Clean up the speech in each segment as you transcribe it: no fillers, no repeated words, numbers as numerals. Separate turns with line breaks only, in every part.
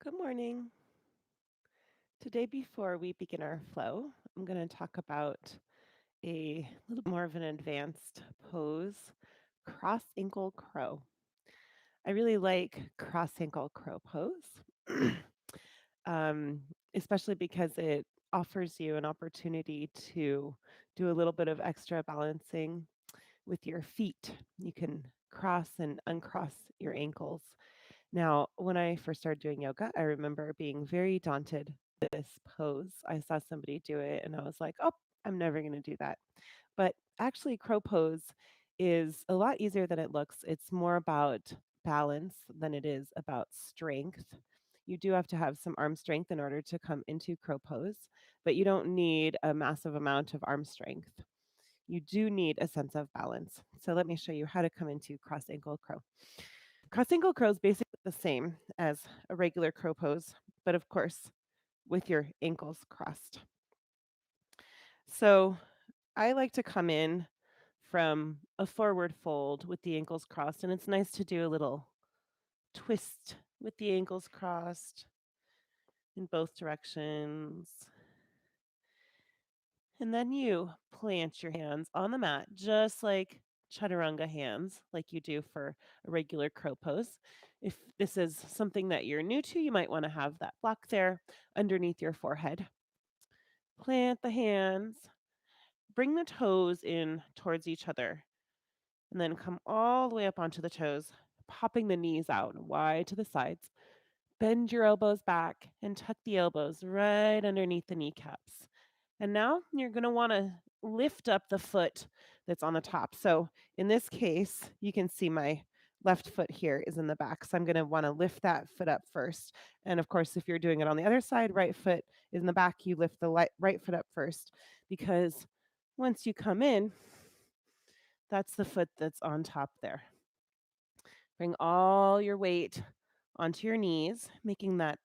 Good morning. Today, before we begin our flow, I'm going to talk about a little more of an advanced pose, cross ankle crow. I really like cross ankle crow pose, um, especially because it offers you an opportunity to do a little bit of extra balancing with your feet. You can cross and uncross your ankles. Now, when I first started doing yoga, I remember being very daunted with this pose. I saw somebody do it and I was like, oh, I'm never going to do that. But actually, crow pose is a lot easier than it looks. It's more about balance than it is about strength. You do have to have some arm strength in order to come into crow pose, but you don't need a massive amount of arm strength. You do need a sense of balance. So let me show you how to come into cross ankle crow. Cross ankle crow is basically the same as a regular crow pose, but of course, with your ankles crossed. So I like to come in from a forward fold with the ankles crossed, and it's nice to do a little twist with the ankles crossed in both directions. And then you plant your hands on the mat, just like chaturanga hands, like you do for a regular crow pose. If this is something that you're new to, you might want to have that block there underneath your forehead. Plant the hands, bring the toes in towards each other, and then come all the way up onto the toes, popping the knees out wide to the sides. Bend your elbows back and tuck the elbows right underneath the kneecaps. And now you're going to want to lift up the foot that's on the top. So in this case, you can see my left foot here is in the back. So I'm going to want to lift that foot up first. And of course, if you're doing it on the other side, right foot is in the back, you lift the right foot up first because once you come in, that's the foot that's on top there. Bring all your weight onto your knees, making that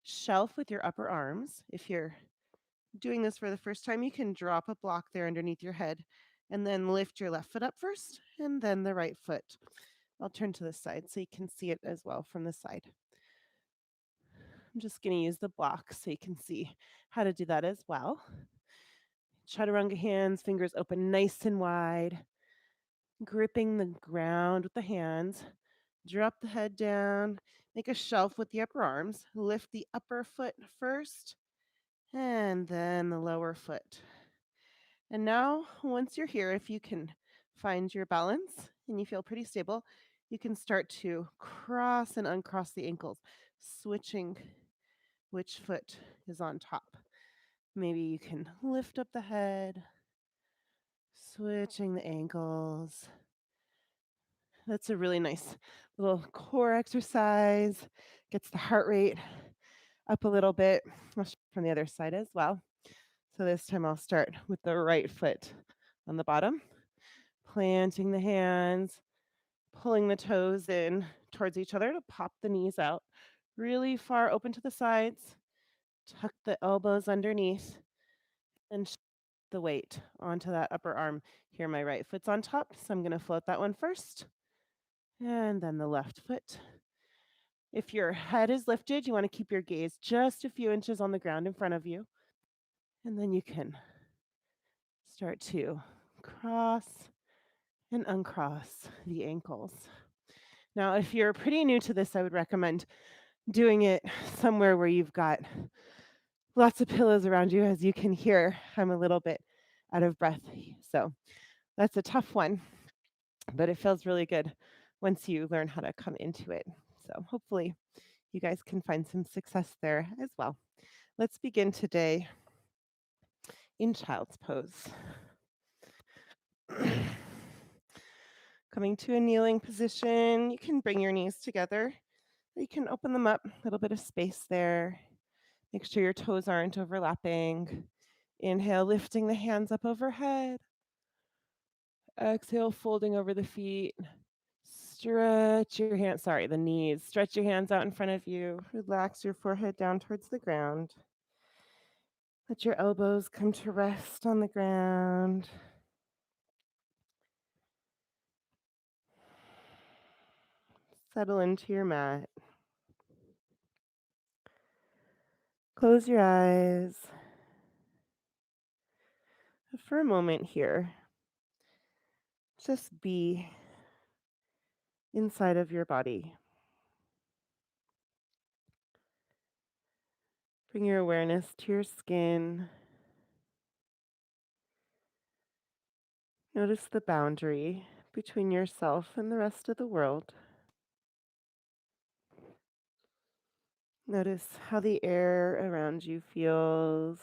shelf with your upper arms. If you're doing this for the first time, you can drop a block there underneath your head and then lift your left foot up first and then the right foot. I'll turn to the side so you can see it as well from the side. I'm just going to use the block so you can see how to do that as well. Chaturanga hands, fingers open nice and wide, gripping the ground with the hands. Drop the head down, make a shelf with the upper arms, lift the upper foot first and then the lower foot. And now, once you're here, if you can find your balance and you feel pretty stable, you can start to cross and uncross the ankles, switching which foot is on top. Maybe you can lift up the head, switching the ankles. That's a really nice little core exercise, gets the heart rate up a little bit. I'll show from the other side as well. So this time I'll start with the right foot on the bottom, planting the hands, pulling the toes in towards each other to pop the knees out really far open to the sides. Tuck the elbows underneath and shift the weight onto that upper arm. Here, my right foot's on top, so I'm going to float that one first, and then the left foot. If your head is lifted, you want to keep your gaze just a few inches on the ground in front of you, and then you can start to cross and uncross the ankles. Now, if you're pretty new to this, I would recommend doing it somewhere where you've got lots of pillows around you. As you can hear, I'm a little bit out of breath. So that's a tough one, but it feels really good once you learn how to come into it. So hopefully you guys can find some success there as well. Let's begin today in child's pose. Coming to a kneeling position, you can bring your knees together. You can open them up, a little bit of space there. Make sure your toes aren't overlapping. Inhale, lifting the hands up overhead. Exhale, folding over the feet. Stretch your hands, the knees. Stretch your hands out in front of you. Relax your forehead down towards the ground. Let your elbows come to rest on the ground. Settle into your mat. Close your eyes for a moment here. Just be inside of your body. Bring your awareness to your skin. Notice the boundary between yourself and the rest of the world. Notice how the air around you feels,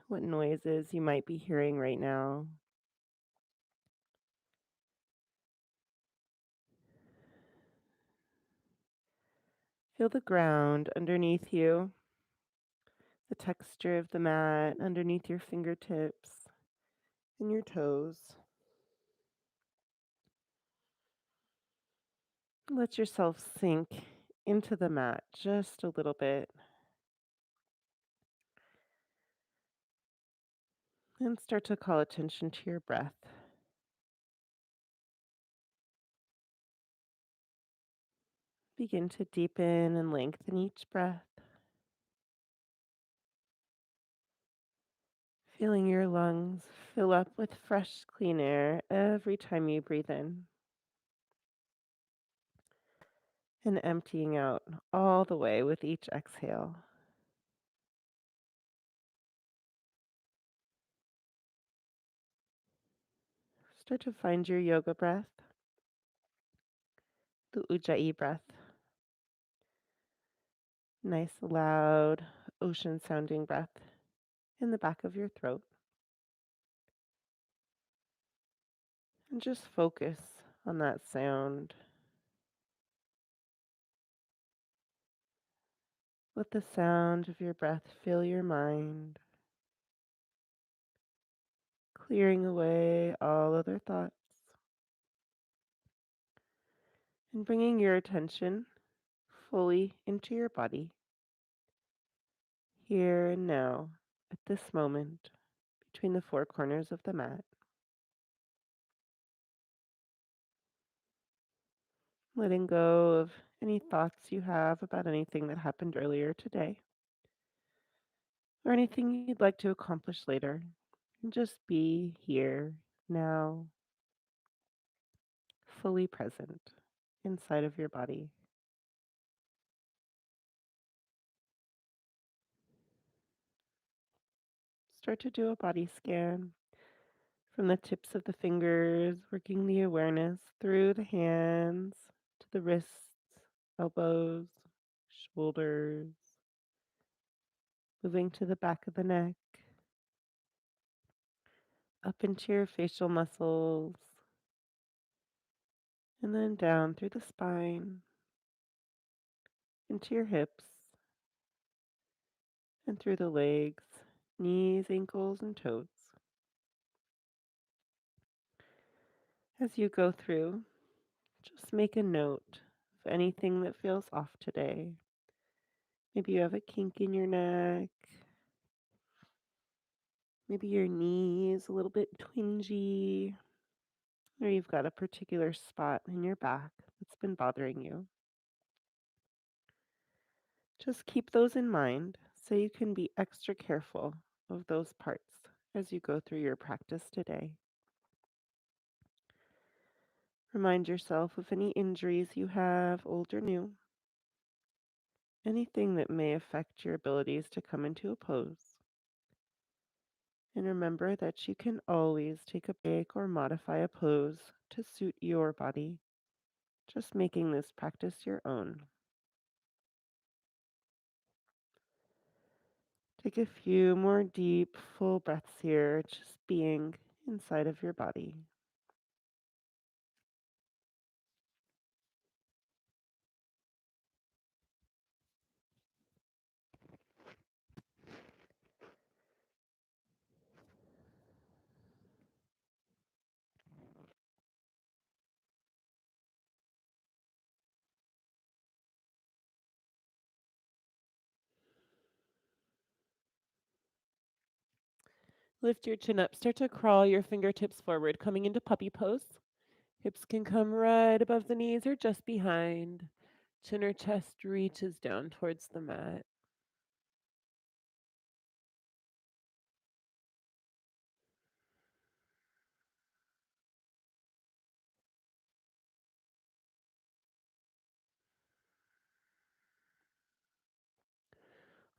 what noises you might be hearing right now. Feel the ground underneath you, the texture of the mat underneath your fingertips and your toes. Let yourself sink into the mat just a little bit and start to call attention to your breath. Begin to deepen and lengthen each breath, feeling your lungs fill up with fresh, clean air every time you breathe in, and emptying out all the way with each exhale. Start to find your yoga breath, the Ujjayi breath. Nice, loud, ocean sounding breath in the back of your throat. And just focus on that sound. Let the sound of your breath fill your mind, clearing away all other thoughts and bringing your attention fully into your body, here and now, at this moment, between the four corners of the mat. Letting go of any thoughts you have about anything that happened earlier today or anything you'd like to accomplish later. And just be here, now, fully present inside of your body. Start to do a body scan from the tips of the fingers, working the awareness through the hands to the wrists, elbows, shoulders, moving to the back of the neck, up into your facial muscles, and then down through the spine, into your hips, and through the legs, knees, ankles, and toes. As you go through, just make a note of anything that feels off today. Maybe you have a kink in your neck. Maybe your knee is a little bit twingy, or you've got a particular spot in your back that's been bothering you. Just keep those in mind so you can be extra careful of those parts as you go through your practice today. Remind yourself of any injuries you have, old or new, anything that may affect your abilities to come into a pose. And remember that you can always take a break or modify a pose to suit your body, just making this practice your own. Take a few more deep, full breaths here, just being inside of your body. Lift your chin up. Start to crawl your fingertips forward, coming into puppy pose. Hips can come right above the knees or just behind. Chin or chest reaches down towards the mat.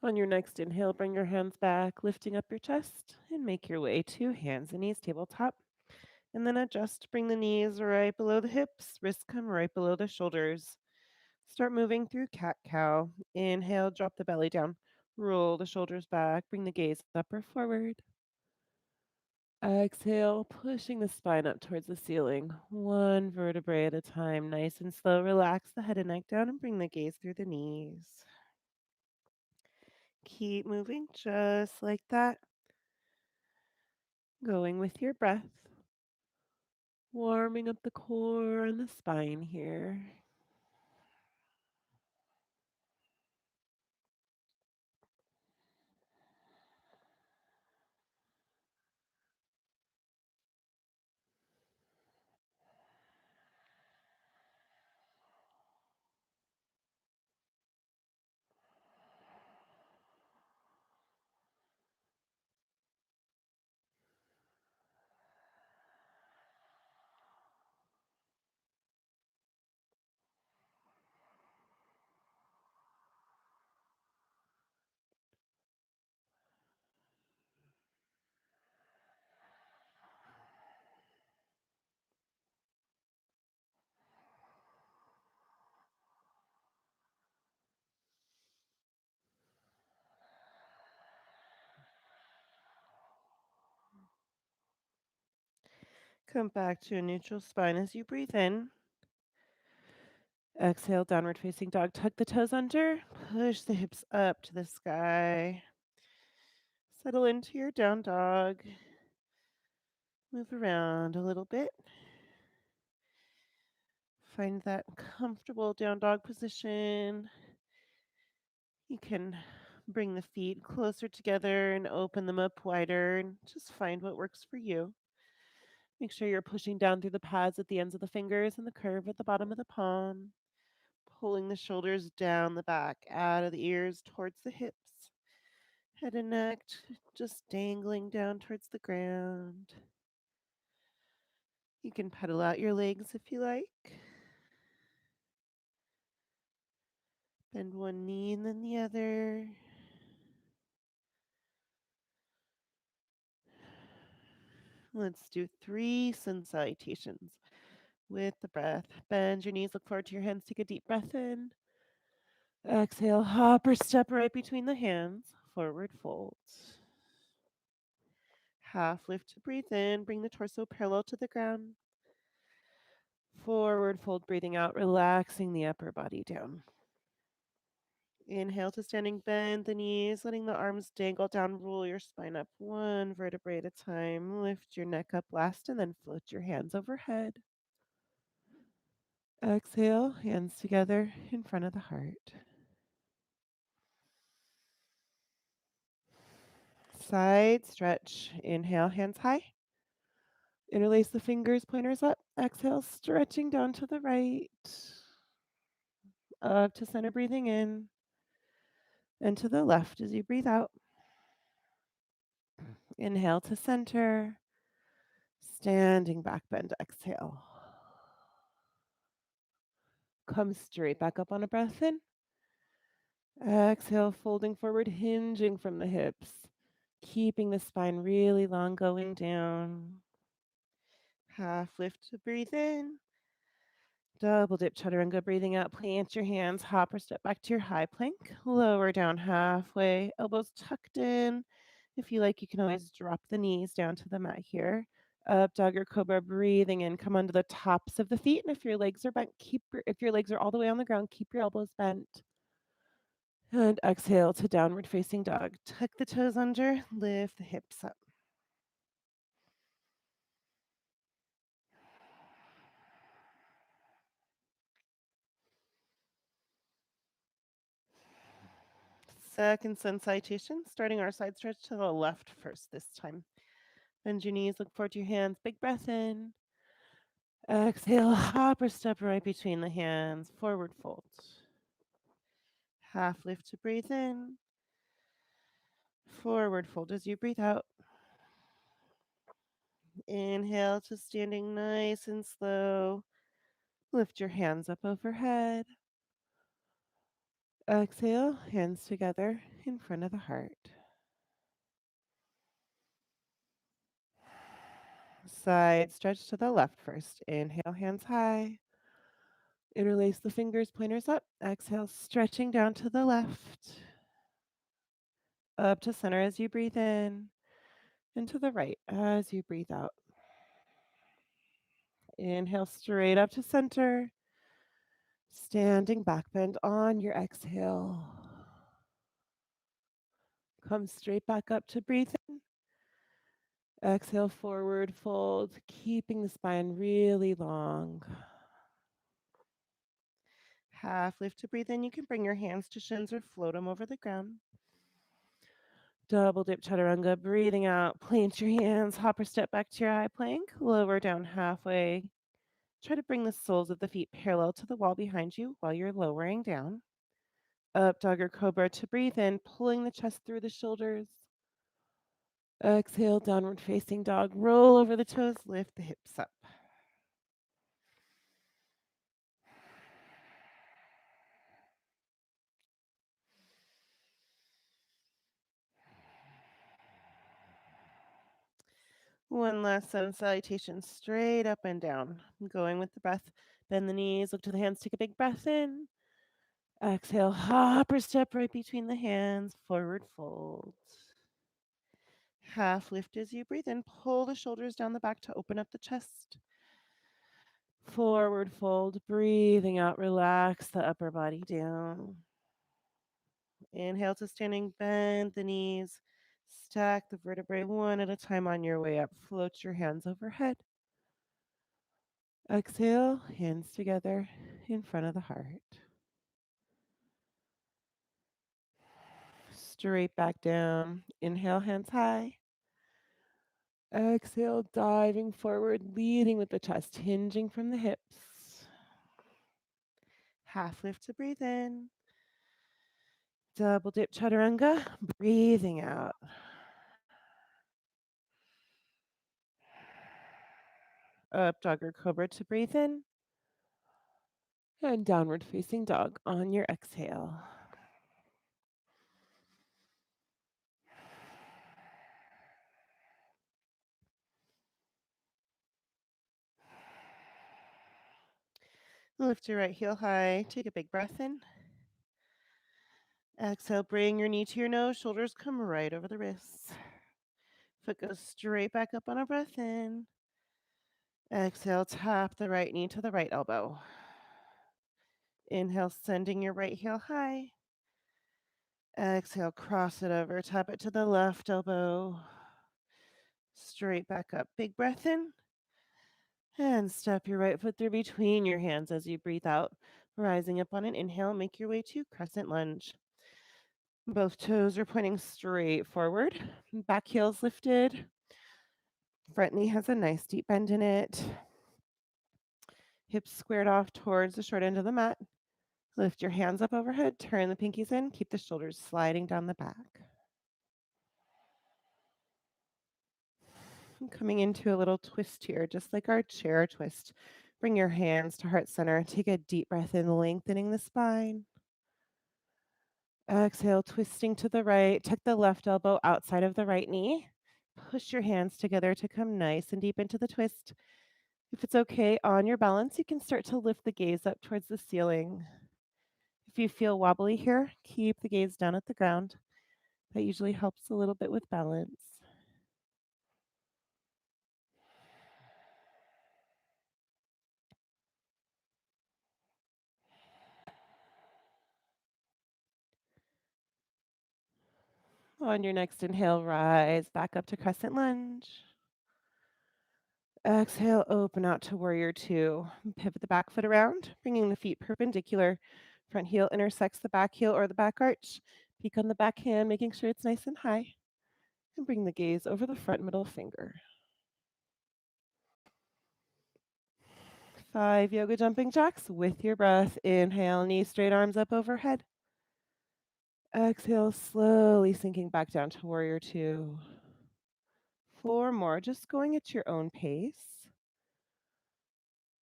On your next inhale, bring your hands back, lifting up your chest, and make your way to hands and knees, tabletop. And then adjust, bring the knees right below the hips, wrists come right below the shoulders. Start moving through cat cow. Inhale, drop the belly down. Roll the shoulders back, bring the gaze up or forward. Exhale, pushing the spine up towards the ceiling, one vertebrae at a time. Nice and slow. Relax the head and neck down and bring the gaze through the knees. Keep moving just like that. Going with your breath. Warming up the core and the spine here. Come back to a neutral spine as you breathe in. Exhale, downward facing dog. Tuck the toes under. Push the hips up to the sky. Settle into your down dog. Move around a little bit. Find that comfortable down dog position. You can bring the feet closer together and open them up wider and just find what works for you. Make sure you're pushing down through the pads at the ends of the fingers and the curve at the bottom of the palm. Pulling the shoulders down the back, out of the ears towards the hips. Head and neck just dangling down towards the ground. You can pedal out your legs if you like. Bend one knee and then the other. Let's do 3 sun salutations with the breath. Bend your knees, look forward to your hands, take a deep breath in. Exhale, hop or step right between the hands, forward fold. Half lift to breathe in, bring the torso parallel to the ground. Forward fold, breathing out, relaxing the upper body down. Inhale to standing, bend the knees, letting the arms dangle down, roll your spine up one vertebrae at a time. Lift your neck up last and then float your hands overhead. Exhale, hands together in front of the heart. Side stretch. Inhale, hands high. Interlace the fingers, pointers up. Exhale, stretching down to the right. Up to center, breathing in. And to the left as you breathe out. Inhale to center. Standing back bend, exhale. Come straight back up on a breath in. Exhale, folding forward, hinging from the hips. Keeping the spine really long, going down. Half lift to breathe in. Double dip chaturanga, breathing out. Plant your hands, hop or step back to your high plank. Lower down halfway, elbows tucked in. If you like, you can always drop the knees down to the mat here. Up dog or cobra, breathing in. Come onto the tops of the feet, and if your legs are bent, if your legs are all the way on the ground, keep your elbows bent. And exhale to downward facing dog. Tuck the toes under, lift the hips up. Second sun salutation, starting our side stretch to the left first this time. Bend your knees, look forward to your hands. Big breath in. Exhale, hop or step right between the hands. Forward fold. Half lift to breathe in. Forward fold as you breathe out. Inhale to standing nice and slow. Lift your hands up overhead. Exhale, hands together in front of the heart. Side stretch to the left first. Inhale, hands high. Interlace the fingers, pointers up. Exhale, stretching down to the left. Up to center as you breathe in. And to the right as you breathe out. Inhale straight up to center. Standing back bend on your exhale. Come straight back up to breathe in. Exhale, forward fold, keeping the spine really long. Half lift to breathe in. You can bring your hands to shins or float them over the ground. Double dip chaturanga, breathing out. Plant your hands, hop or step back to your high plank. Lower down halfway. Try to bring the soles of the feet parallel to the wall behind you while you're lowering down. Up dog or cobra to breathe in, pulling the chest through the shoulders. Exhale, downward facing dog. Roll over the toes, lift the hips up. One last sun salutation, straight up and down. Going with the breath. Bend the knees, look to the hands, take a big breath in. Exhale, hop or step right between the hands, forward fold. Half lift as you breathe in, pull the shoulders down the back to open up the chest. Forward fold, breathing out, relax the upper body down. Inhale to standing, bend the knees, stack the vertebrae one at a time on your way up. Float your hands overhead. Exhale, hands together in front of the heart. Straight back down. Inhale, hands high. Exhale, diving forward, leading with the chest, hinging from the hips. Half lift to breathe in. Double dip chaturanga, breathing out. Up dog or cobra to breathe in. And downward facing dog on your exhale. Lift your right heel high. Take a big breath in. Exhale, bring your knee to your nose. Shoulders come right over the wrists. Foot goes straight back up on a breath in. Exhale, tap the right knee to the right elbow. Inhale, sending your right heel high. Exhale, cross it over, tap it to the left elbow. Straight back up. Big breath in. And step your right foot through between your hands as you breathe out. Rising up on an inhale, make your way to Crescent Lunge. Both toes are pointing straight forward. Back heel's lifted. Front knee has a nice deep bend in it. Hips squared off towards the short end of the mat. Lift your hands up overhead, turn the pinkies in, keep the shoulders sliding down the back. Coming into a little twist here, just like our chair twist. Bring your hands to heart center. Take a deep breath in, lengthening the spine. Exhale, twisting to the right. Tuck the left elbow outside of the right knee. Push your hands together to come nice and deep into the twist. If it's okay, on your balance, you can start to lift the gaze up towards the ceiling. If you feel wobbly here, keep the gaze down at the ground. That usually helps a little bit with balance. On your next inhale, rise back up to Crescent Lunge. Exhale, open out to Warrior Two. Pivot the back foot around, bringing the feet perpendicular. Front heel intersects the back heel or the back arch. Peek on the back hand, making sure it's nice and high. And bring the gaze over the front middle finger. 5 yoga jumping jacks with your breath. Inhale, knees straight, arms up overhead. Exhale, slowly sinking back down to Warrior Two. 4 more, just going at your own pace.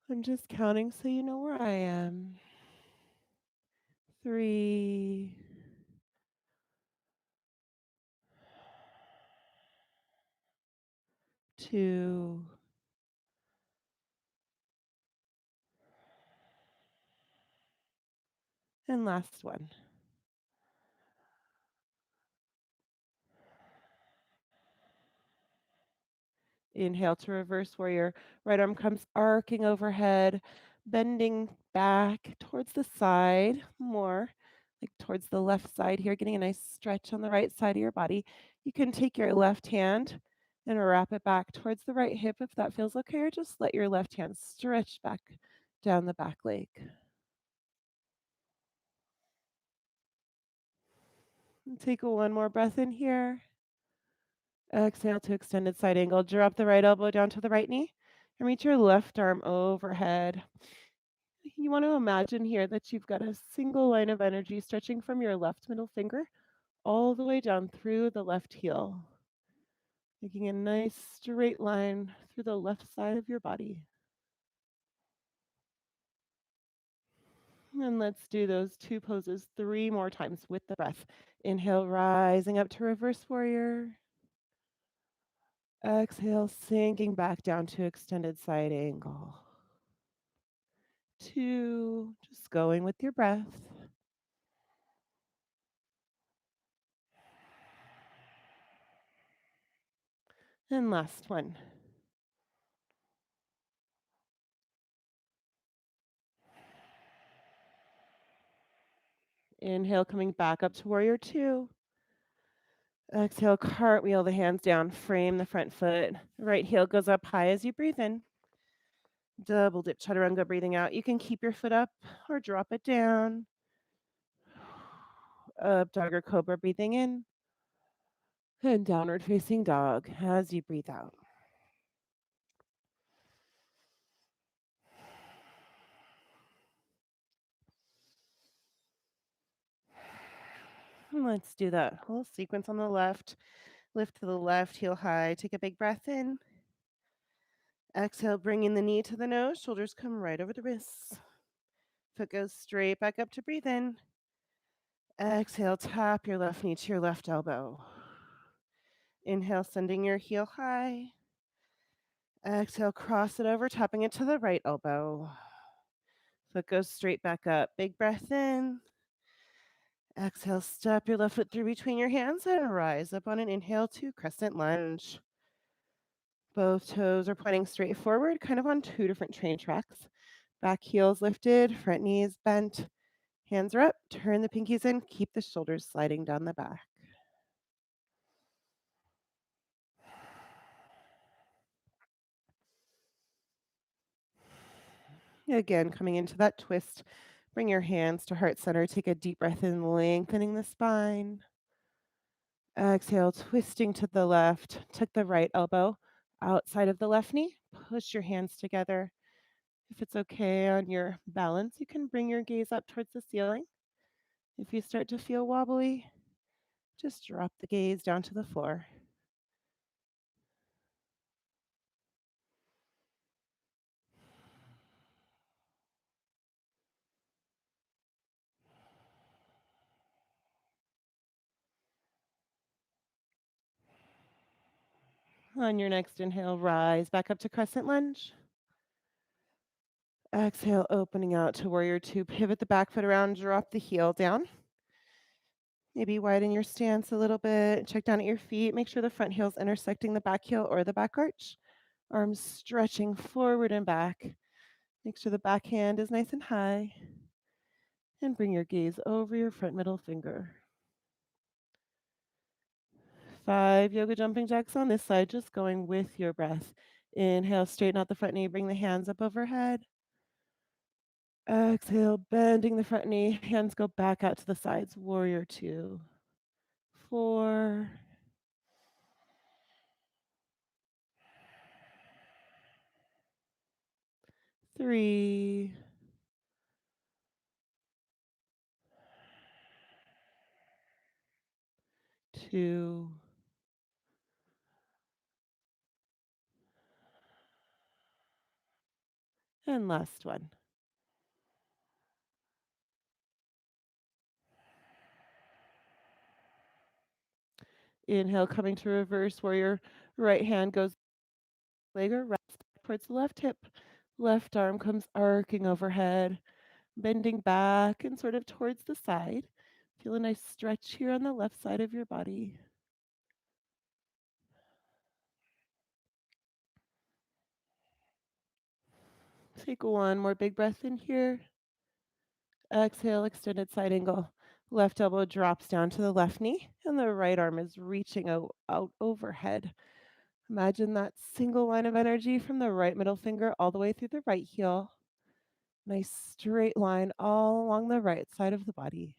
I'm just counting so you know where I am. 3, 2, and last one. Inhale to reverse warrior. Right arm comes arcing overhead, bending back towards the side more, like towards the left side here, getting a nice stretch on the right side of your body. You can take your left hand and wrap it back towards the right hip if that feels okay, or just let your left hand stretch back down the back leg. And take one more breath in here. Exhale to extended side angle. Drop the right elbow down to the right knee and reach your left arm overhead. You want to imagine here that you've got a single line of energy stretching from your left middle finger all the way down through the left heel, making a nice straight line through the left side of your body. And let's do those two poses 3 more times with the breath. Inhale, rising up to reverse warrior. Exhale, sinking back down to extended side angle. 2, just going with your breath. And last one. Inhale, coming back up to warrior 2. Exhale, cartwheel the hands down, frame the front foot. Right heel goes up high as you breathe in. Double dip chaturanga, breathing out. You can keep your foot up or drop it down. Up dog or cobra, breathing in. And downward facing dog as you breathe out. And let's do that whole sequence on the left. Lift to the left, heel high. Take a big breath in. Exhale, bringing the knee to the nose. Shoulders come right over the wrists. Foot goes straight back up to breathe in. Exhale, tap your left knee to your left elbow. Inhale, sending your heel high. Exhale, cross it over, tapping it to the right elbow. Foot goes straight back up. Big breath in. Exhale, step your left foot through between your hands and rise up on an inhale to Crescent Lunge. Both toes are pointing straight forward, kind of on 2 different train tracks. Back heels lifted, front knees bent. Hands are up, turn the pinkies in, keep the shoulders sliding down the back. Again, coming into that twist, bring your hands to heart center. Take a deep breath in, lengthening the spine. Exhale, twisting to the left. Tuck the right elbow outside of the left knee. Push your hands together. If it's okay on your balance, you can bring your gaze up towards the ceiling. If you start to feel wobbly, just drop the gaze down to the floor. On your next inhale, rise back up to Crescent Lunge. Exhale, opening out to warrior 2. Pivot the back foot around, drop the heel down. Maybe widen your stance a little bit. Check down at your feet. Make sure the front heel's intersecting the back heel or the back arch. Arms stretching forward and back. Make sure the back hand is nice and high. And bring your gaze over your front middle finger. 5 yoga jumping jacks on this side, just going with your breath. Inhale, straighten out the front knee, bring the hands up overhead. Exhale, bending the front knee, hands go back out to the sides. Warrior 2, 4, 3, 2, and last one. Inhale, coming to reverse warrior. Right hand goes Leg or rest towards the left hip. Left arm comes arcing overhead, bending back and sort of towards the side. Feel a nice stretch here on the left side of your body. Take one more big breath in here. Exhale, extended side angle. Left elbow drops down to the left knee, and the right arm is reaching out overhead. Imagine that single line of energy from the right middle finger all the way through the right heel. Nice straight line all along the right side of the body.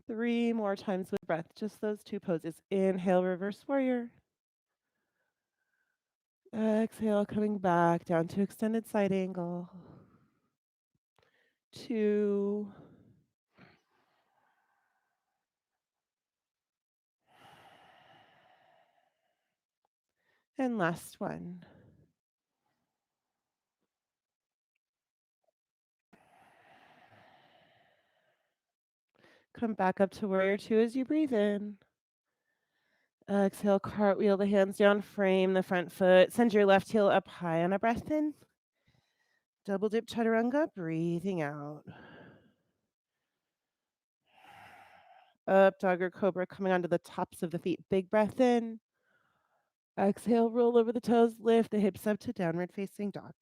Three more times with breath, just those two poses. Inhale, reverse warrior. Exhale, coming back down to extended side angle. 2. And last one. Come back up to warrior 2 as you breathe in. Exhale, cartwheel the hands down, frame the front foot. Send your left heel up high on a breath in. Double dip chaturanga, breathing out. Up dog or cobra, coming onto the tops of the feet. Big breath in. Exhale, roll over the toes, lift the hips up to downward facing dog.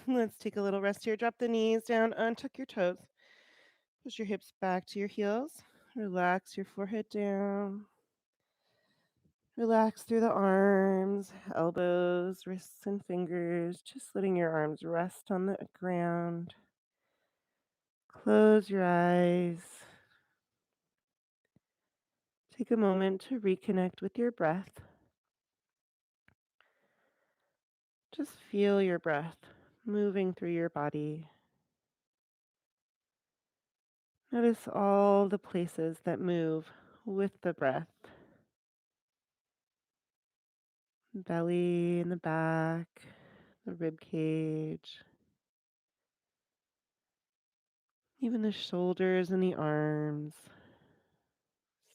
Let's take a little rest here. Drop the knees down, untuck your toes. Push your hips back to your heels. Relax your forehead down. Relax through the arms, elbows, wrists, and fingers. Just letting your arms rest on the ground. Close your eyes. Take a moment to reconnect with your breath. Just feel your breath moving through your body. Notice all the places that move with the breath. Belly and the back, the rib cage, even the shoulders and the arms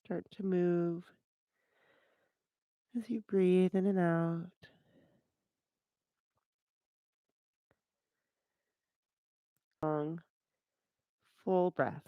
start to move as you breathe in and out. Long, full breath.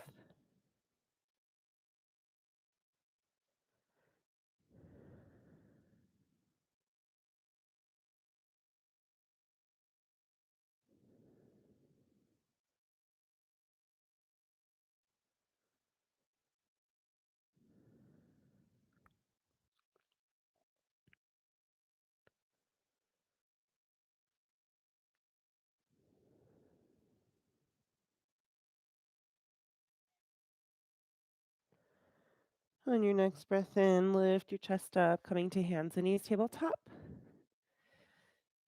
On your next breath in, lift your chest up, coming to hands and knees, tabletop.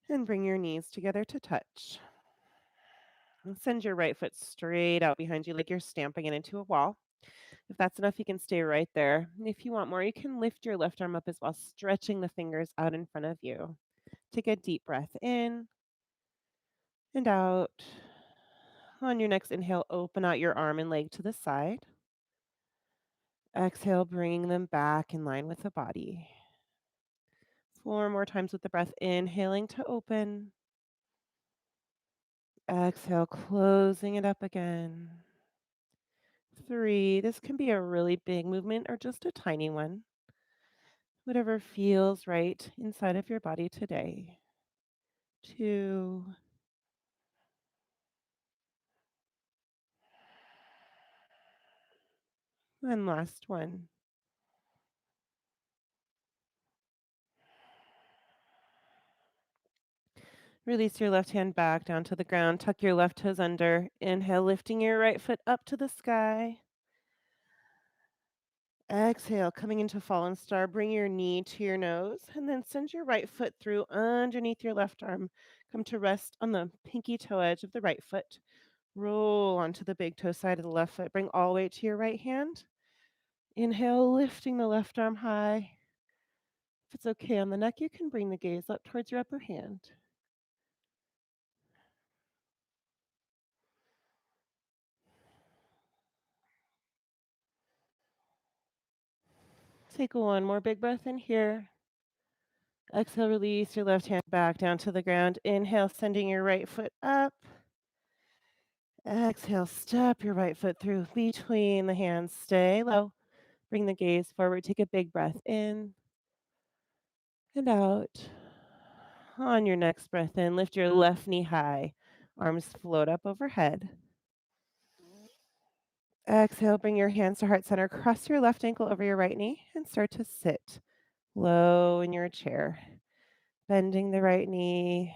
And bring your knees together to touch. And send your right foot straight out behind you like you're stamping it into a wall. If that's enough, you can stay right there. If you want more, you can lift your left arm up as well, stretching the fingers out in front of you. Take a deep breath in and out. On your next inhale, open out your arm and leg to the side. Exhale, bringing them back in line with the body. 4 more times with the breath, inhaling to open. Exhale, closing it up again. 3, this can be a really big movement or just a tiny one. Whatever feels right inside of your body today. 2, and last one. Release your left hand back down to the ground. Tuck your left toes under. Inhale, lifting your right foot up to the sky. Exhale, coming into fallen star. Bring your knee to your nose and then send your right foot through underneath your left arm. Come to rest on the pinky toe edge of the right foot. Roll onto the big toe side of the left foot. Bring all the way to your right hand. Inhale, lifting the left arm high. If it's okay on the neck, you can bring the gaze up towards your upper hand. Take one more big breath in here. Exhale, release your left hand back down to the ground. Inhale, sending your right foot up. Exhale, step your right foot through between the hands. Stay low. Bring the gaze forward. Take a big breath in and out. On your next breath in, lift your left knee high. Arms float up overhead. Exhale, bring your hands to heart center. Cross your left ankle over your right knee and start to sit low in your chair. Bending the right knee,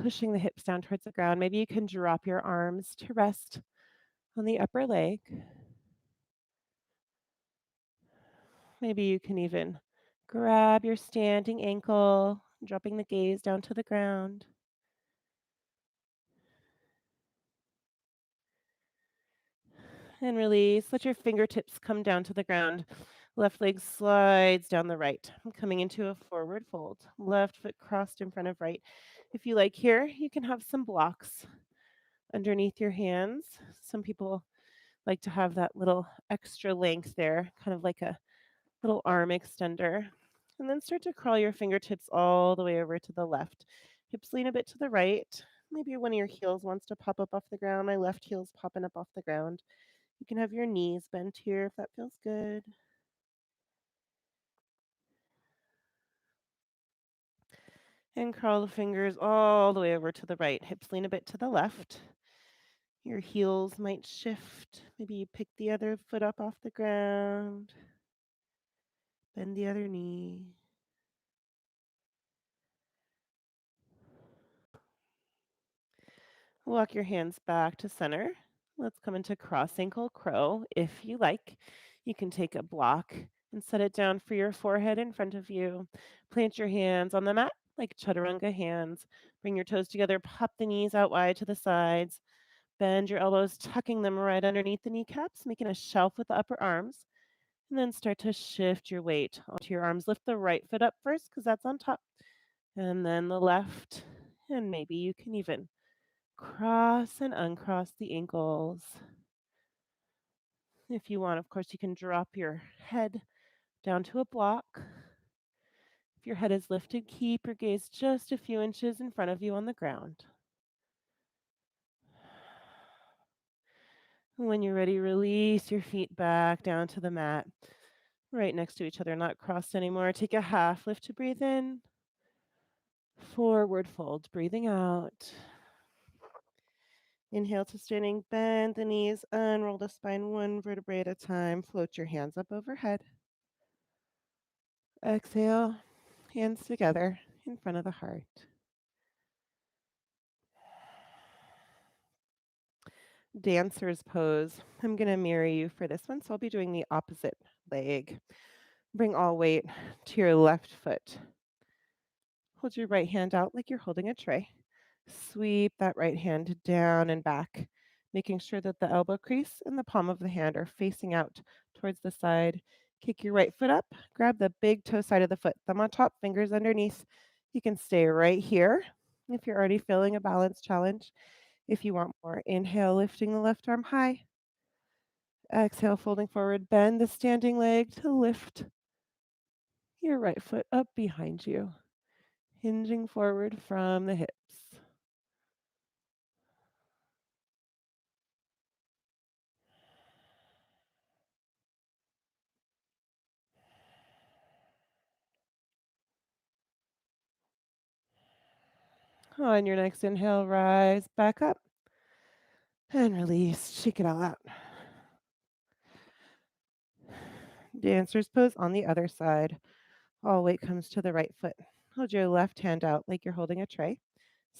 pushing the hips down towards the ground. Maybe you can drop your arms to rest on the upper leg. Maybe you can even grab your standing ankle, dropping the gaze down to the ground. And release. Let your fingertips come down to the ground. Left leg slides down the right, coming into a forward fold. Left foot crossed in front of right. If you like here, you can have some blocks underneath your hands. Some people like to have that little extra length there, kind of like a little arm extender. And then start to crawl your fingertips all the way over to the left. Hips lean a bit to the right. Maybe one of your heels wants to pop up off the ground. My left heel's popping up off the ground. You can have your knees bent here if that feels good. And crawl the fingers all the way over to the right. Hips lean a bit to the left. Your heels might shift. Maybe you pick the other foot up off the ground. Bend the other knee. Walk your hands back to center. Let's come into cross ankle crow. If you like, you can take a block and set it down for your forehead in front of you. Plant your hands on the mat like chaturanga hands. Bring your toes together, pop the knees out wide to the sides. Bend your elbows, tucking them right underneath the kneecaps, making a shelf with the upper arms. And then start to shift your weight onto your arms. Lift the right foot up first because that's on top. And then the left. And maybe you can even cross and uncross the ankles. If you want, of course, you can drop your head down to a block. If your head is lifted, keep your gaze just a few inches in front of you on the ground. When you're ready, release your feet back down to the mat, right next to each other, not crossed anymore. Take a half lift to breathe in. Forward fold, breathing out. Inhale to standing, bend the knees, unroll the spine one vertebrae at a time. Float your hands up overhead. Exhale, hands together in front of the heart. Dancer's pose. I'm going to mirror you for this one, so I'll be doing the opposite leg. Bring all weight to your left foot. Hold your right hand out like you're holding a tray. Sweep that right hand down and back, making sure that the elbow crease and the palm of the hand are facing out towards the side. Kick your right foot up, grab the big toe side of the foot, thumb on top, fingers underneath. You can stay right here if you're already feeling a balance challenge. If you want more, inhale, lifting the left arm high. Exhale, folding forward, bend the standing leg to lift your right foot up behind you, hinging forward from the hips. On your next inhale, rise back up and release. Shake it all out. Dancer's pose on the other side. All weight comes to the right foot. Hold your left hand out like you're holding a tray.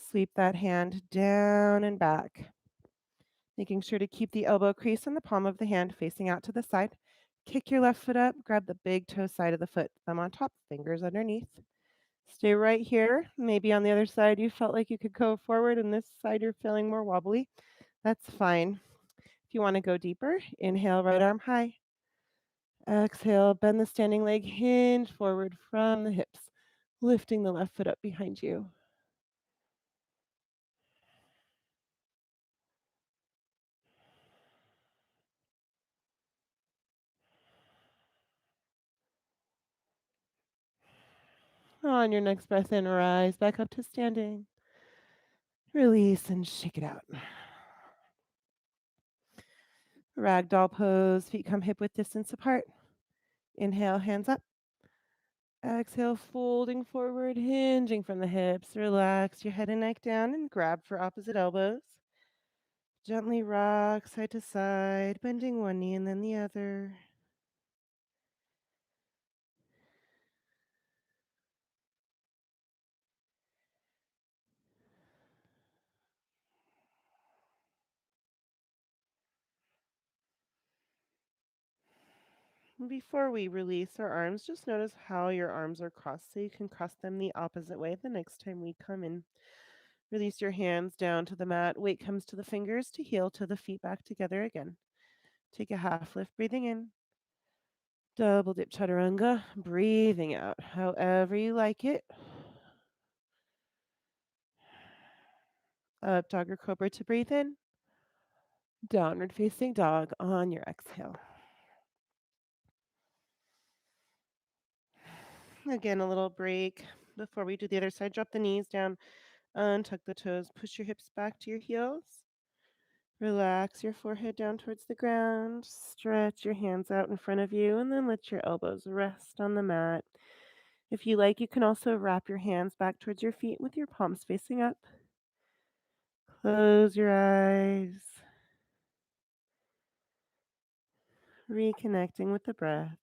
Sweep that hand down and back, making sure to keep the elbow crease in the palm of the hand facing out to the side. Kick your left foot up, grab the big toe side of the foot, thumb on top, fingers underneath. Stay right here. Maybe on the other side you felt like you could go forward, and this side you're feeling more wobbly. That's fine. If you want to go deeper, inhale, right arm high. Exhale, bend the standing leg, hinge forward from the hips, lifting the left foot up behind you. On your next breath in, rise back up to standing. Release and shake it out. Ragdoll pose, feet come hip width distance apart. Inhale, hands up. Exhale, folding forward, hinging from the hips. Relax your head and neck down and grab for opposite elbows. Gently rock side to side, bending one knee and then the other. Before we release our arms, just notice how your arms are crossed so you can cross them the opposite way the next time we come in. Release your hands down to the mat. Weight comes to the fingers to heel to the feet back together again. Take a half lift, breathing in. Double dip chaturanga, breathing out however you like it. Up dog or cobra to breathe in. Downward facing dog on your exhale. Again, a little break before we do the other side. Drop the knees down, untuck the toes, push your hips back to your heels. Relax your forehead down towards the ground. Stretch your hands out in front of you, and then let your elbows rest on the mat. If you like, you can also wrap your hands back towards your feet with your palms facing up. Close your eyes, reconnecting with the breath.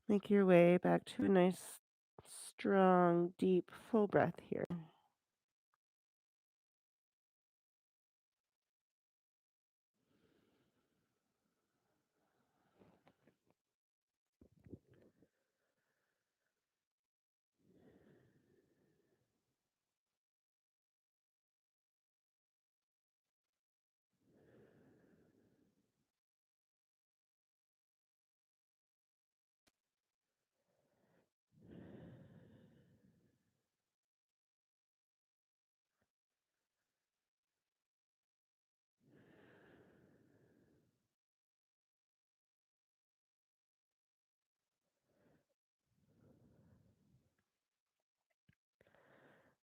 Make your way back to a nice, strong, deep, full breath here.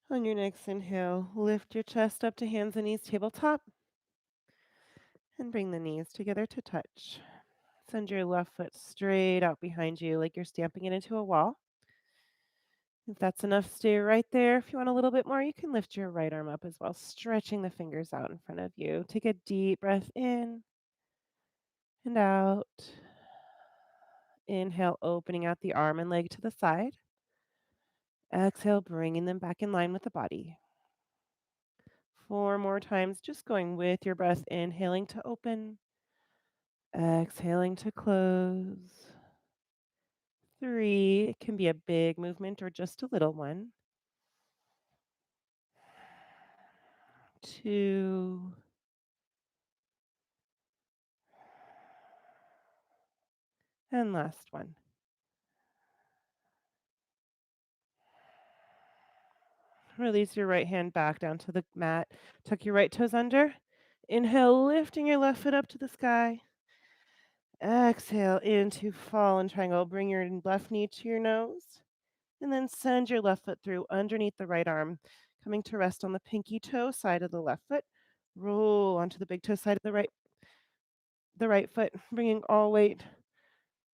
On your next inhale, lift your chest up to hands and knees, tabletop, and bring the knees together to touch. Send your left foot straight out behind you like you're stamping it into a wall. If that's enough, stay right there. If you want a little bit more, you can lift your right arm up as well, stretching the fingers out in front of you. Take a deep breath in and out. Inhale, opening out the arm and leg to the side. Exhale, bringing them back in line with the body. 4 more times, just going with your breath, inhaling to open, exhaling to close. 3, it can be a big movement or just a little one. 2, and last one. Release your right hand back down to the mat. Tuck your right toes under. Inhale, lifting your left foot up to the sky. Exhale into fallen triangle. Bring your left knee to your nose. And then send your left foot through underneath the right arm, coming to rest on the pinky toe side of the left foot. Roll onto the big toe side of the right foot, bringing all weight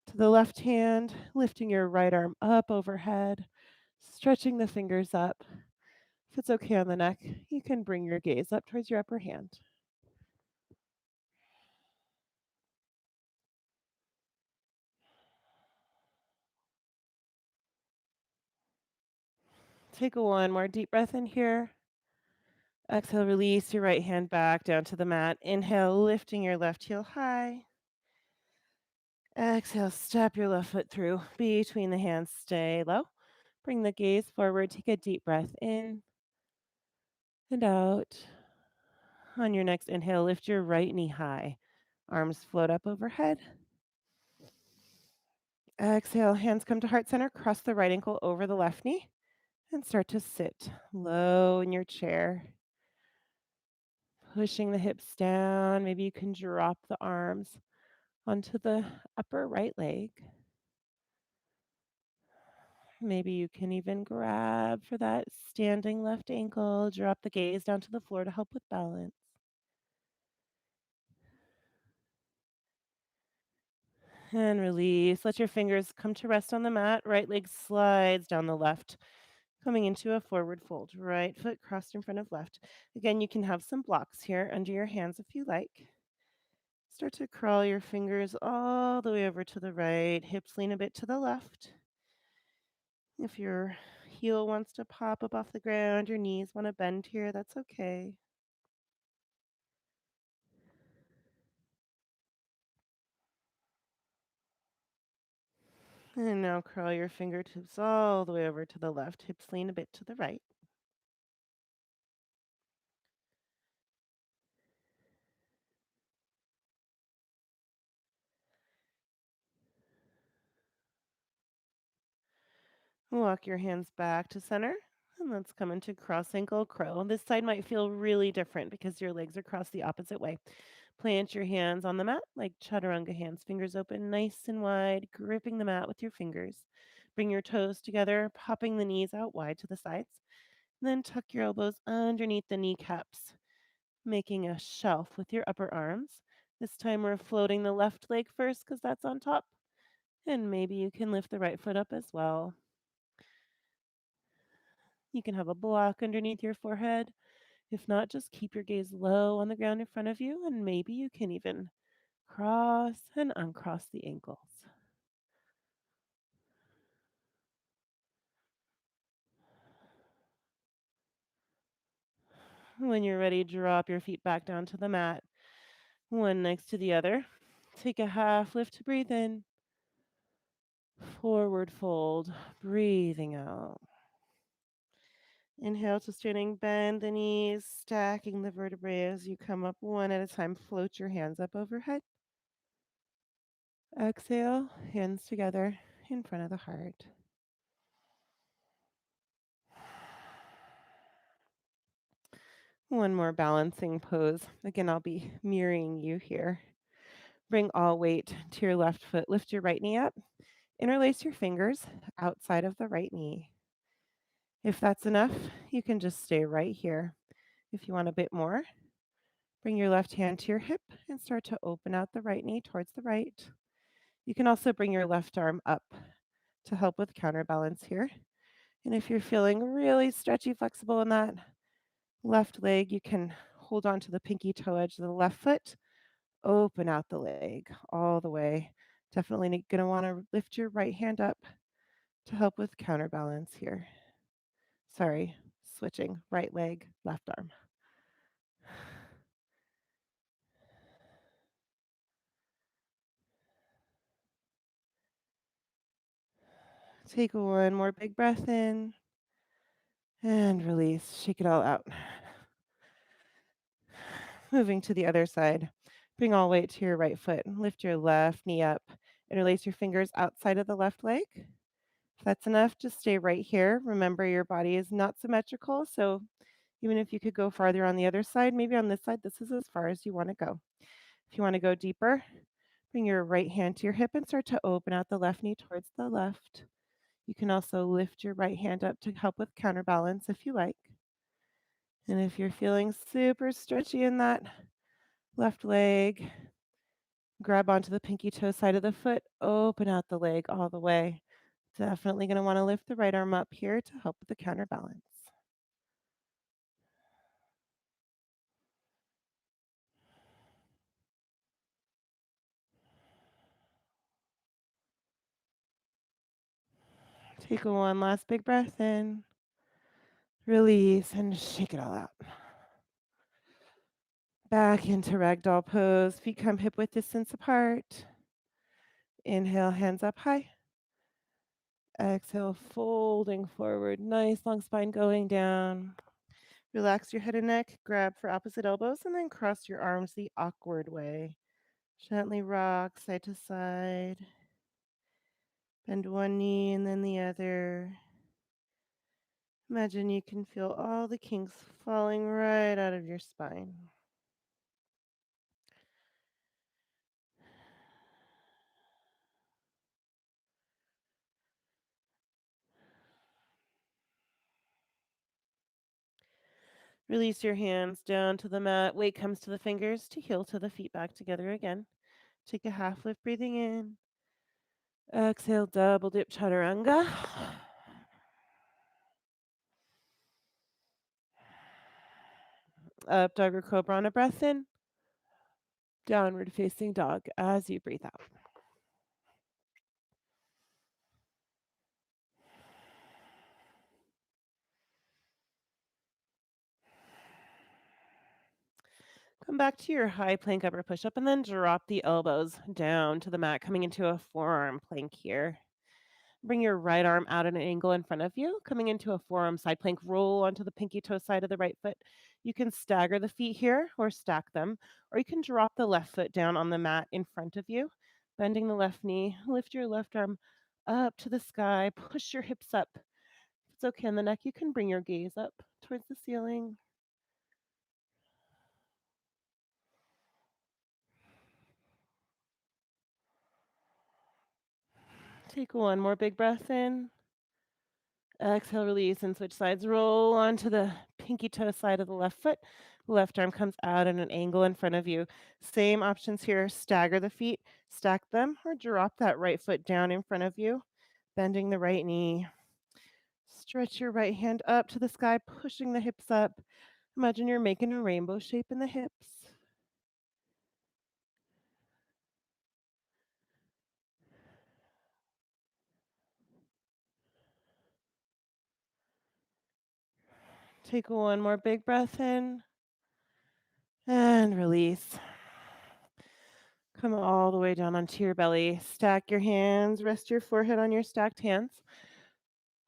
to the left hand, lifting your right arm up overhead, stretching the fingers up. If it's okay on the neck, you can bring your gaze up towards your upper hand. Take one more deep breath in here. Exhale, release your right hand back down to the mat. Inhale, lifting your left heel high. Exhale, step your left foot through between the hands. Stay low. Bring the gaze forward. Take a deep breath in and out. On your next inhale, lift your right knee high. Arms float up overhead. Exhale, hands come to heart center. Cross the right ankle over the left knee and start to sit low in your chair. Pushing the hips down. Maybe you can drop the arms onto the upper right leg. Maybe you can even grab for that standing left ankle, drop the gaze down to the floor to help with balance. And release. Let your fingers come to rest on the mat. Right leg slides down the left, coming into a forward fold. Right foot crossed in front of left. Again, you can have some blocks here under your hands if you like. Start to crawl your fingers all the way over to the right. Hips lean a bit to the left. If your heel wants to pop up off the ground, your knees want to bend here, that's okay. And now curl your fingertips all the way over to the left. Hips lean a bit to the right. Walk your hands back to center. And let's come into cross ankle crow. This side might feel really different because your legs are crossed the opposite way. Plant your hands on the mat like chaturanga hands, fingers open nice and wide, gripping the mat with your fingers. Bring your toes together, popping the knees out wide to the sides. Then tuck your elbows underneath the kneecaps, making a shelf with your upper arms. This time we're floating the left leg first because that's on top. And maybe you can lift the right foot up as well. You can have a block underneath your forehead. If not, just keep your gaze low on the ground in front of you, and maybe you can even cross and uncross the ankles. When you're ready, drop your feet back down to the mat, one next to the other. Take a half lift to breathe in. Forward fold, breathing out. Inhale to standing, bend the knees, stacking the vertebrae as you come up one at a time. Float your hands up overhead. Exhale, hands together in front of the heart. One more balancing pose. Again, I'll be mirroring you here. Bring all weight to your left foot. Lift your right knee up. Interlace your fingers outside of the right knee. If that's enough, you can just stay right here. If you want a bit more, bring your left hand to your hip and start to open out the right knee towards the right. You can also bring your left arm up to help with counterbalance here. And if you're feeling really stretchy, flexible in that left leg, you can hold on to the pinky toe edge of the left foot, open out the leg all the way. Definitely going to want to lift your right hand up to help with counterbalance here. Sorry, switching right leg, left arm. Take one more big breath in and release. Shake it all out. Moving to the other side. Bring all weight to your right foot. Lift your left knee up. Interlace your fingers outside of the left leg. If that's enough, just stay right here. Remember, your body is not symmetrical, so even if you could go farther on the other side, maybe on this side, this is as far as you want to go. If you want to go deeper, bring your right hand to your hip and start to open out the left knee towards the left. You can also lift your right hand up to help with counterbalance if you like. And if you're feeling super stretchy in that left leg, grab onto the pinky toe side of the foot, open out the leg all the way. Definitely going to want to lift the right arm up here to help with the counterbalance. Take one last big breath in, release, and shake it all out. Back into Ragdoll Pose. Feet come hip width distance apart. Inhale, hands up high. Exhale, folding forward. Nice long spine going down. Relax your head and neck. Grab for opposite elbows and then cross your arms the awkward way. Gently rock side to side. Bend one knee and then the other. Imagine you can feel all the kinks falling right out of your spine. Release your hands down to the mat. Weight comes to the fingers to heel to the feet back together again. Take a half lift, breathing in. Exhale, double dip chaturanga. Up dog or cobra on a breath in. Downward facing dog as you breathe out. Come back to your high plank upper push up and then drop the elbows down to the mat, coming into a forearm plank here. Bring your right arm out at an angle in front of you, coming into a forearm side plank. Roll onto the pinky toe side of the right foot. You can stagger the feet here or stack them, or you can drop the left foot down on the mat in front of you, bending the left knee. Lift your left arm up to the sky. Push your hips up. If it's okay on the neck, you can bring your gaze up towards the ceiling. Take one more big breath in. Exhale, release, and switch sides. Roll onto the pinky toe side of the left foot. Left arm comes out at an angle in front of you. Same options here. Stagger the feet, stack them, or drop that right foot down in front of you, bending the right knee. Stretch your right hand up to the sky, pushing the hips up. Imagine you're making a rainbow shape in the hips. Take one more big breath in and release. Come all the way down onto your belly. Stack your hands, rest your forehead on your stacked hands,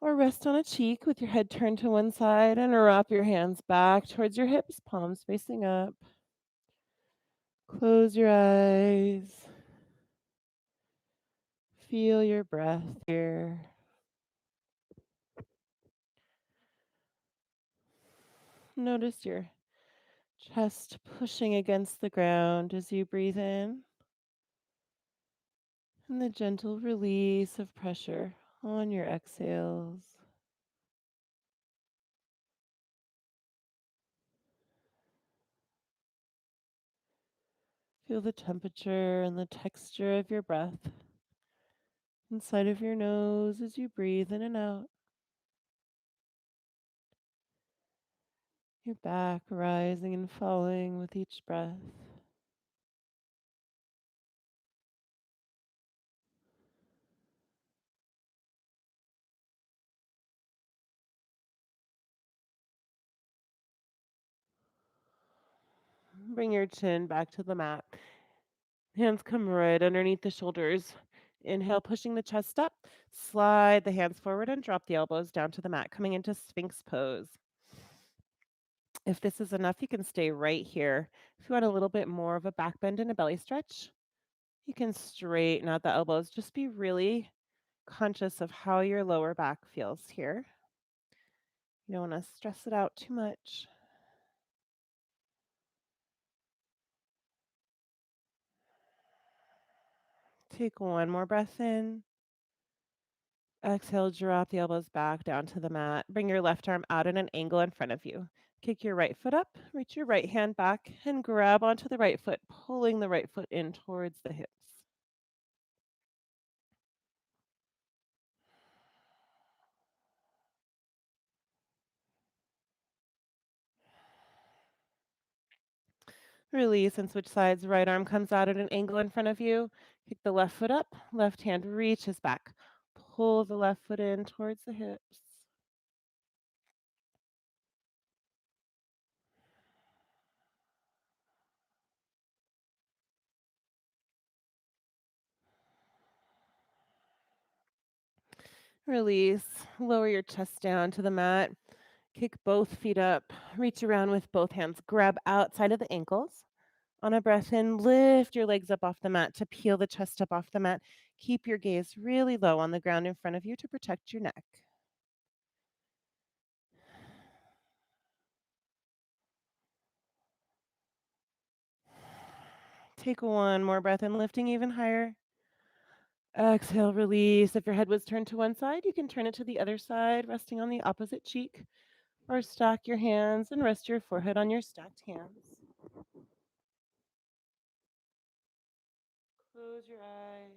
or rest on a cheek with your head turned to one side and wrap your hands back towards your hips, palms facing up. Close your eyes. Feel your breath here. Notice your chest pushing against the ground as you breathe in, and the gentle release of pressure on your exhales. Feel the temperature and the texture of your breath inside of your nose as you breathe in and out. Your back rising and falling with each breath. Bring your chin back to the mat. Hands come right underneath the shoulders. Inhale, pushing the chest up. Slide the hands forward and drop the elbows down to the mat, coming into Sphinx pose. If this is enough, you can stay right here. If you want a little bit more of a back bend and a belly stretch, you can straighten out the elbows. Just be really conscious of how your lower back feels here. You don't want to stress it out too much. Take one more breath in. Exhale, drop the elbows back down to the mat. Bring your left arm out at an angle in front of you. Kick your right foot up, reach your right hand back, and grab onto the right foot, pulling the right foot in towards the hips. Release and switch sides. Right arm comes out at an angle in front of you. Kick the left foot up, left hand reaches back. Pull the left foot in towards the hips. Release. Lower your chest down to the mat. Kick both feet up. Reach around with both hands. Grab outside of the ankles. On a breath in, lift your legs up off the mat to peel the chest up off the mat. Keep your gaze really low on the ground in front of you to protect your neck. Take one more breath in, lifting even higher. Exhale, release. If your head was turned to one side, you can turn it to the other side, resting on the opposite cheek. Or stack your hands and rest your forehead on your stacked hands. Close your eyes.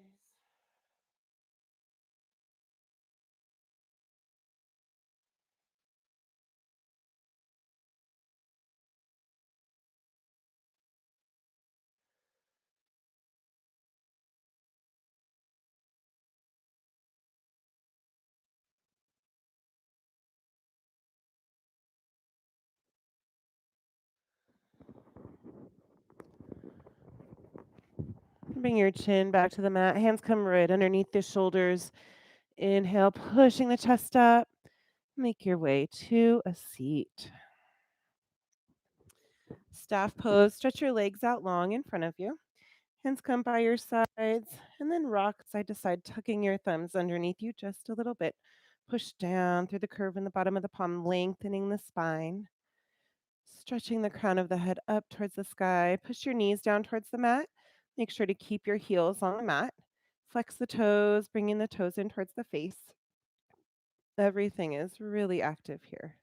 Bring your chin back to the mat. Hands come right underneath the shoulders. Inhale, pushing the chest up. Make your way to a seat. Staff pose. Stretch your legs out long in front of you. Hands come by your sides, and then rock side to side, tucking your thumbs underneath you just a little bit. Push down through the curve in the bottom of the palm, lengthening the spine. Stretching the crown of the head up towards the sky. Push your knees down towards the mat. Make sure to keep your heels on the mat. Flex the toes, bringing the toes in towards the face. Everything is really active here.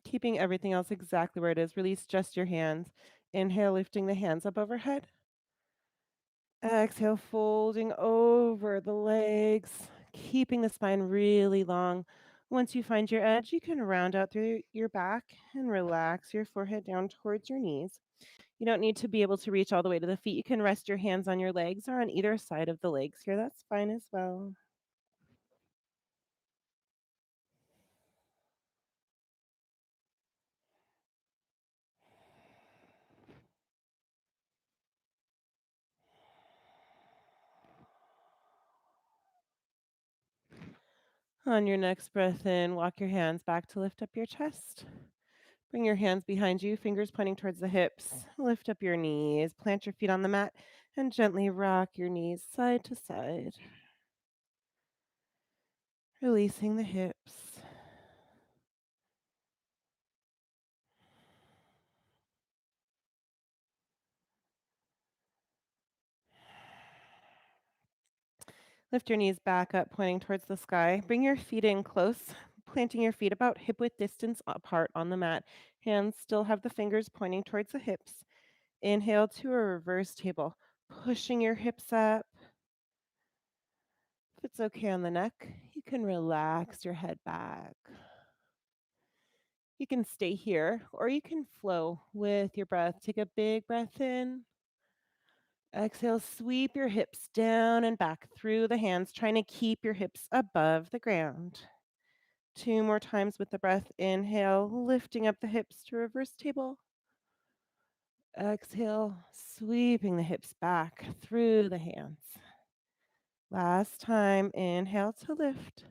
Keeping everything else exactly where it is. Release just your hands. Inhale, lifting the hands up overhead. Exhale, folding over the legs, keeping the spine really long. Once you find your edge, you can round out through your back and relax your forehead down towards your knees. You don't need to be able to reach all the way to the feet. You can rest your hands on your legs or on either side of the legs here. That's fine as well. On your next breath in, walk your hands back to lift up your chest. Bring your hands behind you, fingers pointing towards the hips. Lift up your knees, plant your feet on the mat, and gently rock your knees side to side. Releasing the hips. Lift your knees back up, pointing towards the sky. Bring your feet in close, planting your feet about hip width distance apart on the mat. Hands still have the fingers pointing towards the hips. Inhale to a reverse table, pushing your hips up. If it's okay on the neck, you can relax your head back. You can stay here or you can flow with your breath. Take a big breath in. Exhale, sweep your hips down and back through the hands, trying to keep your hips above the ground. 2 more times with the breath. Inhale, lifting up the hips to reverse table. Exhale, sweeping the hips back through the hands. Last time, inhale to lift.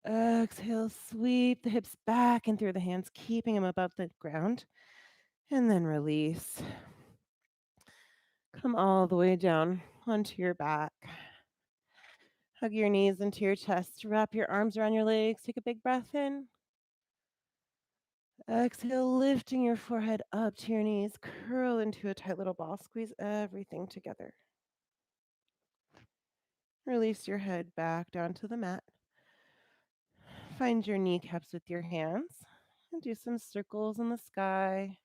Exhale, sweep the hips back and through the hands, keeping them above the ground. And then release. Come all the way down onto your back. Hug your knees into your chest. Wrap your arms around your legs. Take a big breath in. Exhale, lifting your forehead up to your knees. Curl into a tight little ball. Squeeze everything together. Release your head back down to the mat. Find your kneecaps with your hands and do some circles in the sky.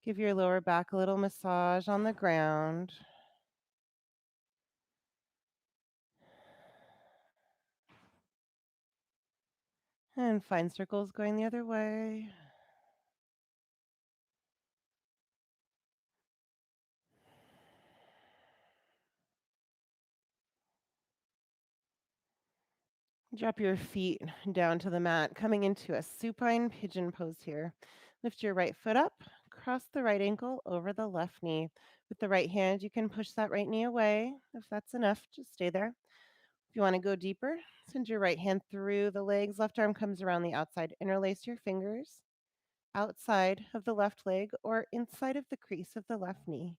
Give your lower back a little massage on the ground. And find circles going the other way. Drop your feet down to the mat, coming into a supine pigeon pose here. Lift your right foot up, cross the right ankle over the left knee. With the right hand, you can push that right knee away. If that's enough, just stay there. If you want to go deeper, send your right hand through the legs. Left arm comes around the outside. Interlace your fingers outside of the left leg or inside of the crease of the left knee.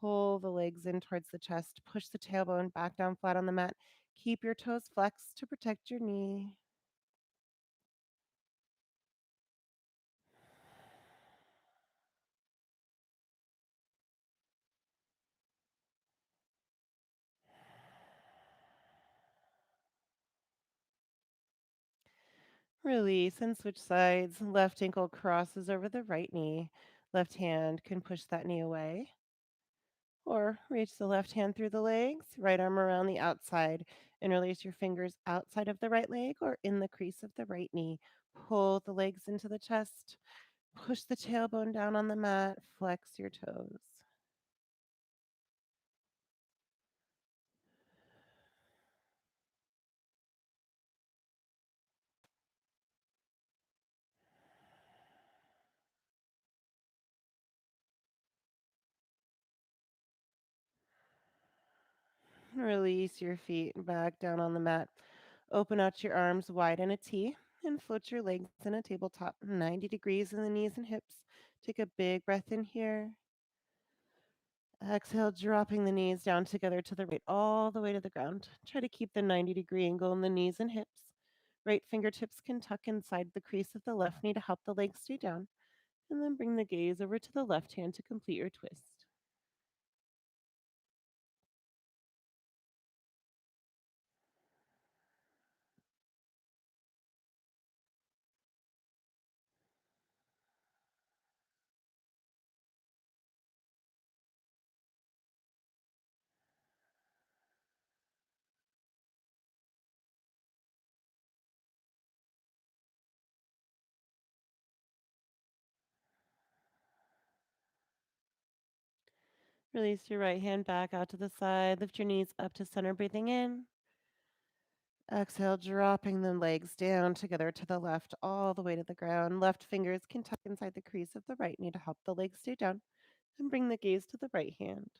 Pull the legs in towards the chest. Push the tailbone back down flat on the mat. Keep your toes flexed to protect your knee. Release and switch sides. Left ankle crosses over the right knee. Left hand can push that knee away. Or reach the left hand through the legs, right arm around the outside. Interlace your fingers outside of the right leg or in the crease of the right knee. Pull the legs into the chest. Push the tailbone down on the mat. Flex your toes. Release your feet back down on the mat. Open out your arms wide in a T and float your legs in a tabletop 90 degrees in the knees and hips. Take a big breath in here. Exhale, dropping the knees down together to the right, all the way to the ground. Try to keep the 90-degree angle in the knees and hips. Right fingertips can tuck inside the crease of the left knee to help the legs stay down. And then bring the gaze over to the left hand to complete your twist. Release your right hand back out to the side. Lift your knees up to center, breathing in. Exhale, dropping the legs down together to the left, all the way to the ground. Left fingers can tuck inside the crease of the right knee to help the legs stay down. And bring the gaze to the right hand.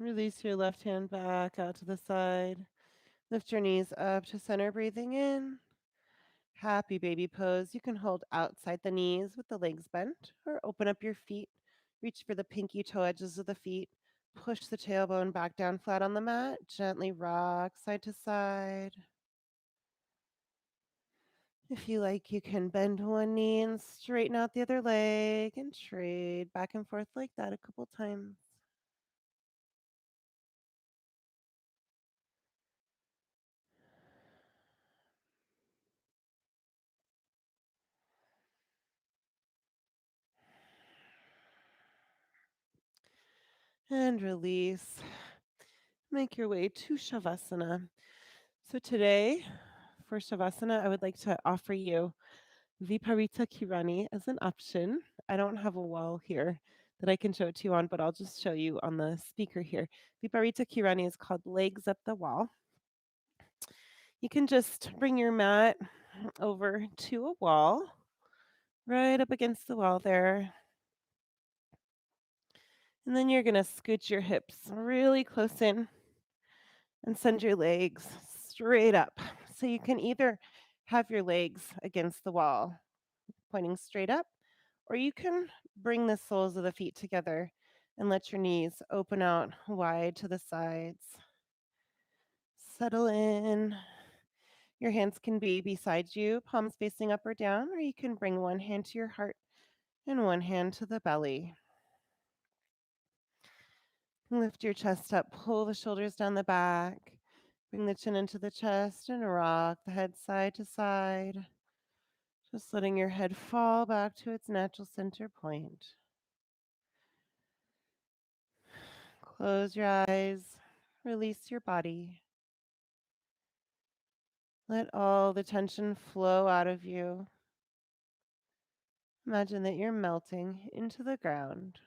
Release your left hand back out to the side. Lift your knees up to center, breathing in. Happy baby pose. You can hold outside the knees with the legs bent or open up your feet. Reach for the pinky toe edges of the feet. Push the tailbone back down flat on the mat. Gently rock side to side. If you like, you can bend one knee and straighten out the other leg and trade back and forth like that a couple times. And release. Make your way to Shavasana. So today, for Shavasana, I would like to offer you Viparita Kirani as an option. I don't have a wall here that I can show it to you on, but I'll just show you on the speaker here. Viparita Kirani is called legs up the wall. You can just bring your mat over to a wall, right up against the wall there. And then you're going to scoot your hips really close in and send your legs straight up. So you can either have your legs against the wall, pointing straight up, or you can bring the soles of the feet together and let your knees open out wide to the sides. Settle in. Your hands can be beside you, palms facing up or down, or you can bring one hand to your heart and one hand to the belly. Lift your chest up, pull the shoulders down the back, bring the chin into the chest, and rock the head side to side. Just letting your head fall back to its natural center point. Close your eyes, release your body. Let all the tension flow out of you. Imagine that you're melting into the ground.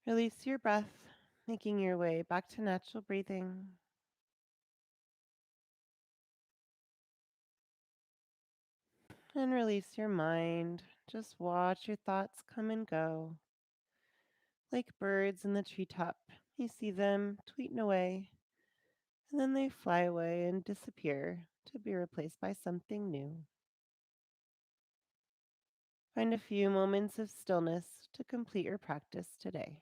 Release your breath, making your way back to natural breathing. and release your mind. Just watch your thoughts come and go. Like birds in the treetop, you see them tweeting away, and then they fly away and disappear to be replaced by something new. Find a few moments of stillness to complete your practice today.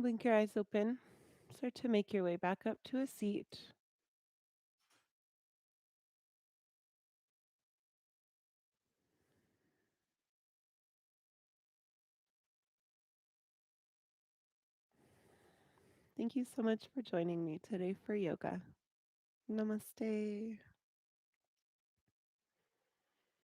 Blink your eyes open. Start to make your way back up to a seat. Thank you so much for joining me today for yoga. Namaste.